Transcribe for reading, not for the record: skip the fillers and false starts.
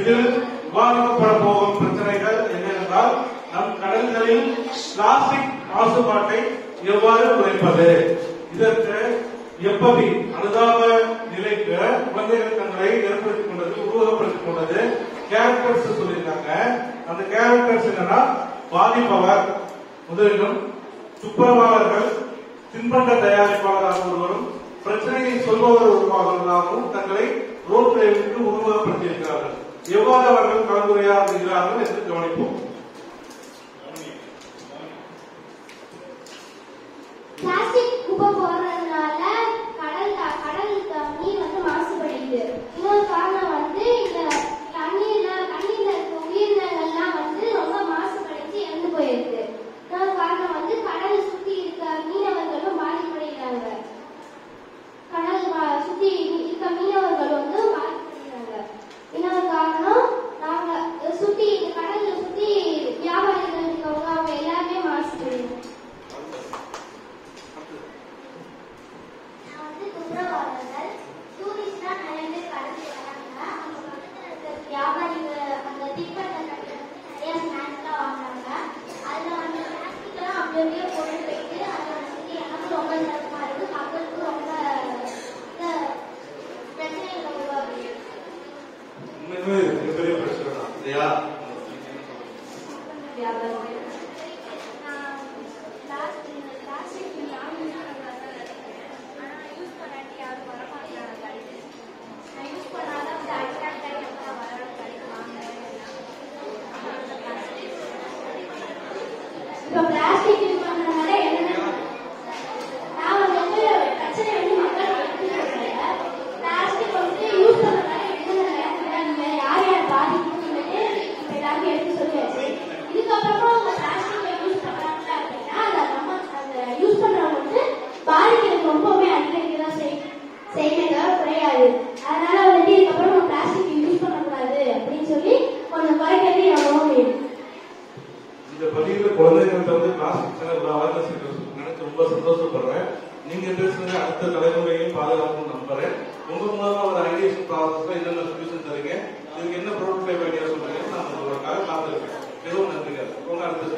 இதில் விவாதிக்கப்பட போகும் பிரச்சனைகள் என்னவென்றால் நம் கடல்களில் பிளாஸ்டிக் மாசுபாட்டை எவ்வாறு குறைப்பது, இதற்கு எப்படி அனுதாப நிலைக்கு குழந்தைகள் தங்களை ஏற்படுத்திக் கொண்டது, உருவகப்படுத்திக் கொண்டது கேரக்டர்ஸ் சொல்லியிருக்காங்க. அந்த கேரக்டர்ஸ் என்னன்னா பாதிப்பவர் முதலிலும், துப்புரவாளர்கள், தின்பண்ட தயாரிப்பாளராக ஒருவரும், பிரச்சனையை சொல்பவர் உருவாகவும் தங்களை ரோல் பிளேவுக்கு உருவகப்படுத்தியிருக்கிறார்கள். எவ்வாறு அவர்கள் கலந்துரையாடுகிறார்கள் என்று கவனிப்போம். பிளாஸ்டிக் குப்பை போடுறதுனால கடல் நீர் வந்து மாசுபடுது. இன்னொரு காரணம் வந்து இந்த தண்ணீர்ல இருக்க உயிரினங்கள்லாம் வந்து ரொம்ப மாசுபடுத்தி இறந்து போயிருக்கு. இன்னொரு காரணம் வந்து கடல் சுத்தி இருக்க மீனவர்களும் பாதிப்படைகிறாங்க. கடல் சுத்தி இருக்க மீனவர்கள் வந்து பாதிப்படைகிறாங்க. இன்னொரு காரணம் நாங்க சுத்தி கடல்ல சுத்தி வியாபாரிகள் இருக்கவங்க அவங்க எல்லாருமே மாசுபடுறாங்க. துப்புரவாளர்கள் டூரிஸ்டா நிறைய பேர் கடலுக்கு வராங்க. அவங்க பக்கத்துல இருக்க வியாபாரிகள் அந்த தின்பண்ட கடையில வந்து நிறைய ஸ்நாக்ஸ்லாம் வாங்குறாங்க. அதுல வந்து பிளாஸ்டிக்லாம் அப்படியே கொண்டு போயிட்டு அதை வந்து எனக்கு ரொம்ப சிரமமா இருக்கு, மக்களுக்கு ரொம்ப பிரச்சனைகளை உருவாக்குது. பெரிய பிரச்சனை தான் இல்லையா? இப்போ பிளாஸ்டிக் யூஸ் பண்றதுனால என்ன நான் வந்து பிரச்சனை வந்து மக்கள் பிளாஸ்டிக் வந்து யூஸ் பண்றதுனால என்ன யார் யார் பாதிக்குன்னு இப்போ எல்லாருக்கும் எடுத்து சொல்லியாச்சு. இதுக்கப்புறமா அவங்க பிளாஸ்டிக்கை யூஸ் பண்றாங்க அப்படின்னா அந்த யூஸ் பண்றவங்க வந்து பாதிக்கிறது ரொம்பவே அதிகரிக்கதான் செய்யவே தவிர குறையாது. அதனால வந்துட்டு இதுக்கப்புறம் நம்ம பிளாஸ்டிக் யூஸ் பண்ணக்கூடாது அப்படின்னு சொல்லி கொஞ்சம் குறைக்கிறது எவ்வளவு வேணும். இந்த பதிவுல குழந்தைகள்கிட்ட வந்து பிளாஸ்டிக் அவேர்னஸ் நினைச்சு ரொம்ப சந்தோஷப்படுறேன். நீங்க பேசுறது அடுத்த தலைமுறையும் பாதுகாப்பும் நம்புறேன். உங்க மூலமா ஒரு ஐடியேஷன் ப்ராசஸ்ல என்னென்ன சொல்யூஷன் தரீங்க, இதுக்கு என்ன ப்ரோட்டோடைப் ஐடியா சொல்றீங்க, நான் உங்களுக்காக காத்திருக்கேன். எதுவும் நன்றிகள். உங்க அடுத்த